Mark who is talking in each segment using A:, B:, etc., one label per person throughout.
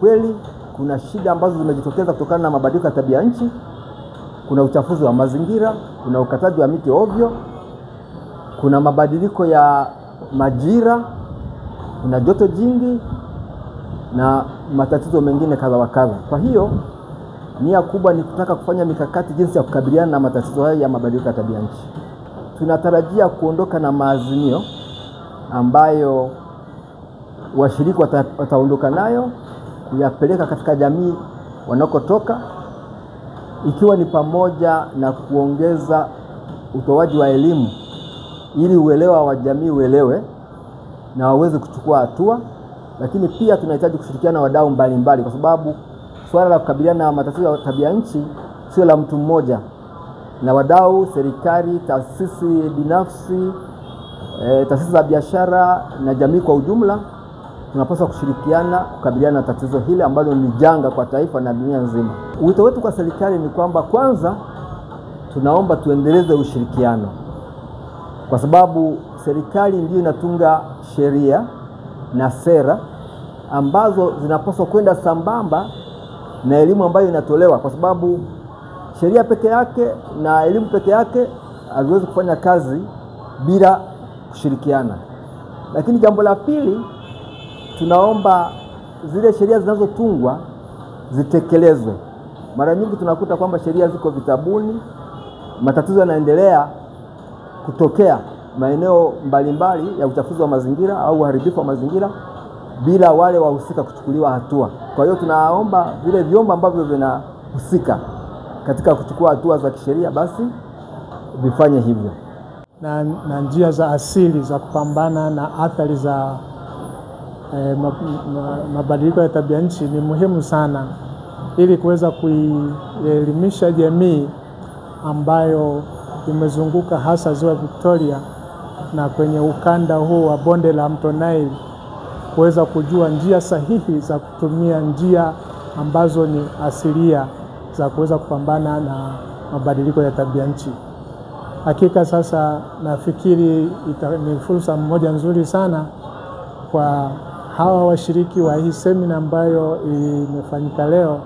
A: kweli kuna shida ambazo zimejitokeza kutokana na mabadiliko ya tabia nchi. Kuna uchafuzi wa mazingira, kuna ukataji wa miti ovyo, kuna mabadiliko ya majira, kuna joto jingi na matatizo mengine kadha wa kadha. Kwa hiyo nia kubwa ni kutaka kufanya mikakati jinsi ya kukabiliana na matatizo haya ya mabadiliko ya tabia nchi. Tunatarajia kuondoka na maazimio ambayo washiriki wataondoka nayo kuyapeleka katika jamii wanakotoka, ikiwa ni pamoja na kuongeza utoaji wa elimu ili uelewa wa jamii uelewe na waweze kuchukua hatua. Lakini pia tunahitaji kushirikiana na wadau mbalimbali, kwa sababu swala la kukabiliana na matatizo ya tabia nchi sio la mtu mmoja. Na wadau, serikali, taasisi binafsi, taasisi za biashara na jamii kwa ujumla tunapaswa kushirikiana kukabiliana na tatizo hili ambalo ni janga kwa taifa na dunia nzima. Wito wetu kwa serikali ni kwamba kwanza tunaomba tuendeleze ushirikiano, kwa sababu serikali ndiyo inatunga sheria na sera ambazo zinapaswa kwenda sambamba na elimu ambayo inatolewa, kwa sababu sheria peke yake na elimu peke yake haziwezi kufanya kazi bila kushirikiana. Lakini jambo la pili, tunaomba zile sheria zinazotungwa zitekelezwe. Mara nyingi tunakuta kwamba sheria ziko vitabuni, matatizo yanaendelea kutokea maeneo mbalimbali ya uchafuzi wa mazingira au uharibifu wa mazingira bila wale wahusika kuchukuliwa hatua. Kwa hiyo tunaomba vile vyombo ambavyo vinahusika katika kuchukua hatua za kisheria basi vifanye hivyo.
B: Na njia za asili za kupambana na athari za mabadiliko ya tabia nchi ni muhimu sana, ili kuweza kuielimisha jamii ambayo imezunguka hasa ziwa Victoria na kwenye ukanda huu wa bonde la mto Nile, kuweza kujua njia sahihi za kutumia njia ambazo ni asilia za kuweza kupambana na mabadiliko ya tabia nchi. Hakika sasa nafikiri ni fursa moja nzuri sana kwa hawa washiriki wa hii semina ambayo imefanyika leo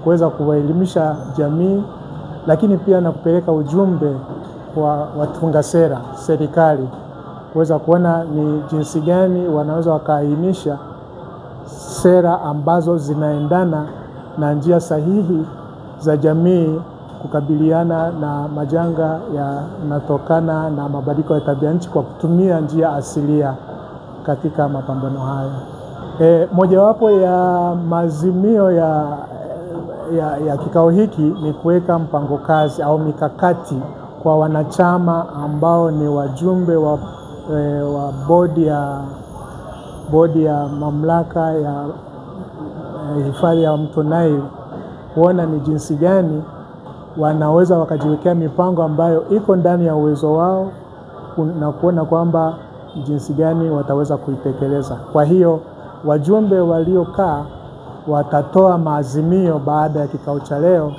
B: kuweza kuwaelimisha jamii, lakini pia na kupeleka ujumbe kwa watunga sera, serikali, kuweza kuona ni jinsi gani wanaweza wakaainisha sera ambazo zinaendana na njia sahihi za jamii kukabiliana na majanga yanatokana na mabadiliko ya tabia nchi kwa kutumia njia asilia katika mapambano haya. Mojawapo ya maazimio ya kikao hiki ni kuweka mpango kazi au mikakati kwa wanachama ambao ni wajumbe wa bodi ya mamlaka ya hifadhi ya mto Nile, kuona ni jinsi gani wanaweza wakajiwekea mipango ambayo iko ndani ya uwezo wao na kuona kwamba jinsi gani wataweza kuitekeleza. Kwa hiyo wajumbe waliokaa watatoa maazimio baada ya kikao cha leo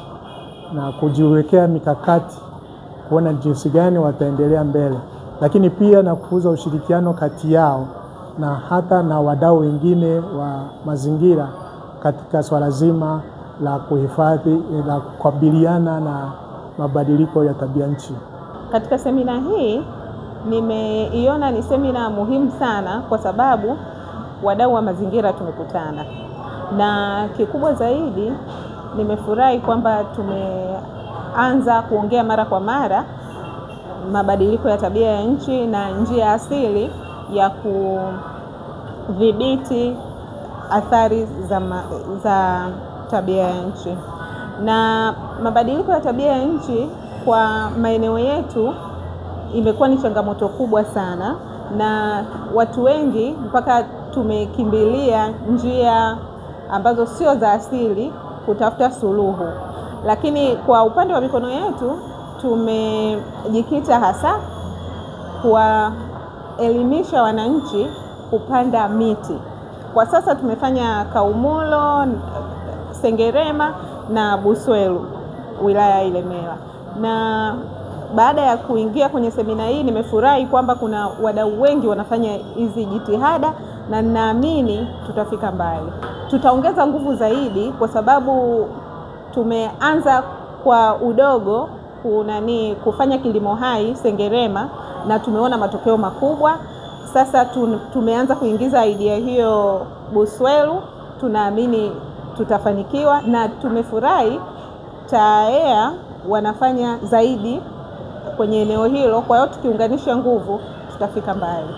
B: na kujiwekea mikakati kuona jinsi gani wataendelea mbele, lakini pia na kukuza ushirikiano kati yao na hata na wadau wengine wa mazingira katika swala zima la kuhifadhi na kukabiliana na mabadiliko ya tabia nchi.
C: Katika semina hii nimeiona ni semina muhimu sana, kwa sababu wadau wa mazingira tumekutana, na kikubwa zaidi nimefurahi kwamba tumeanza kuongea mara kwa mara mabadiliko ya tabia ya nchi na njia asili ya kudhibiti athari za tabia ya nchi. Na mabadiliko ya tabia ya nchi kwa maeneo yetu imekuwa ni changamoto kubwa sana, na watu wengi mpaka tumekimbilia njia ambazo sio za asili kutafuta suluhu. Lakini kwa upande wa mikono yetu tumejikita hasa kuwaelimisha wananchi kupanda miti. Kwa sasa tumefanya Kaumulo, Sengerema na Buswelu wilaya ya Ilemela. Na baada ya kuingia kwenye semina hii nimefurahi kwamba kuna wadau wengi wanafanya hizi jitihada na ninaamini tutafika mbali. Tutaongeza nguvu zaidi kwa sababu tumeanza kwa udogo kufanya kilimo hai Sengerema na tumeona matokeo makubwa. Sasa tumeanza kuingiza idea hiyo Buswelu, tunaamini tutafanikiwa na tumefurahi TAEA wanafanya zaidi kwenye eneo hilo. Kwa hiyo tukiunganisha nguvu tutafika mbali.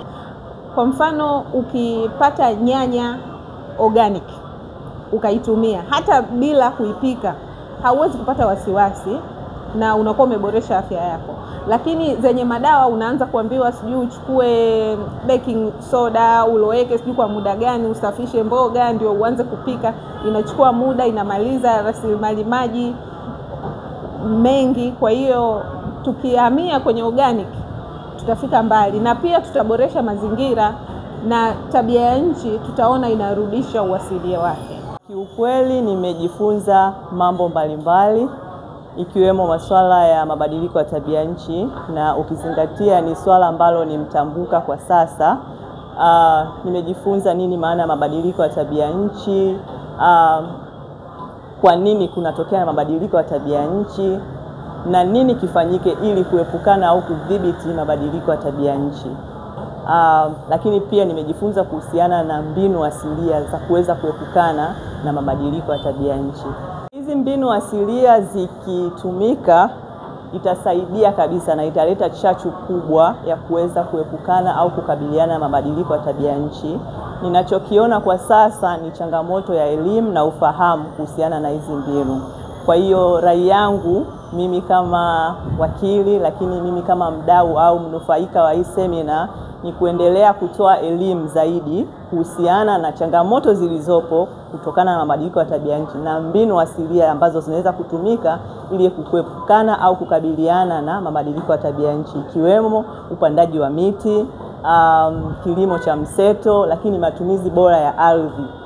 C: Kwa mfano, ukipata nyanya organic ukaitumia hata bila kuipika, hauwezi kupata wasiwasi na unakuwa umeboresha afya yako. Lakini zenye madawa unaanza kuambiwa sijui uchukue baking soda uloweke sijui kwa muda gani, usafishe mboga ndio uanze kupika, inachukua muda, inamaliza rasilimali maji mengi. Kwa hiyo tukihamia kwenye organic tutafika mbali, na pia tutaboresha mazingira na tabia ya nchi tutaona inarudisha uasilia wake.
D: Kiukweli nimejifunza mambo mbalimbali ikiwemo masuala ya mabadiliko ya tabia nchi, na ukizingatia ni swala ambalo ni mtambuka kwa sasa. Nimejifunza nini maana ya mabadiliko ya tabia nchi, kwa nini kunatokea mabadiliko ya tabia nchi na nini kifanyike ili kuepukana au kudhibiti mabadiliko ya tabia nchi. Lakini pia nimejifunza kuhusiana na mbinu asilia za kuweza kuepukana na mabadiliko ya tabia nchi. Hizi mbinu asilia zikitumika itasaidia kabisa na italeta chachu kubwa ya kuweza kuepukana au kukabiliana na mabadiliko ya tabia nchi. Ninachokiona kwa sasa ni changamoto ya elimu na ufahamu kuhusiana na hizi mbinu. Kwa hiyo rai yangu mimi kama wakili, lakini mimi kama mdau au mnufaika wa hii semina, ni kuendelea kutoa elimu zaidi kuhusiana na changamoto zilizopo kutokana na mabadiliko ya tabia nchi na mbinu asilia ambazo zinaweza kutumika ili kuepukana au kukabiliana na mabadiliko ya tabia nchi, ikiwemo upandaji wa miti, kilimo cha mseto, lakini matumizi bora ya ardhi.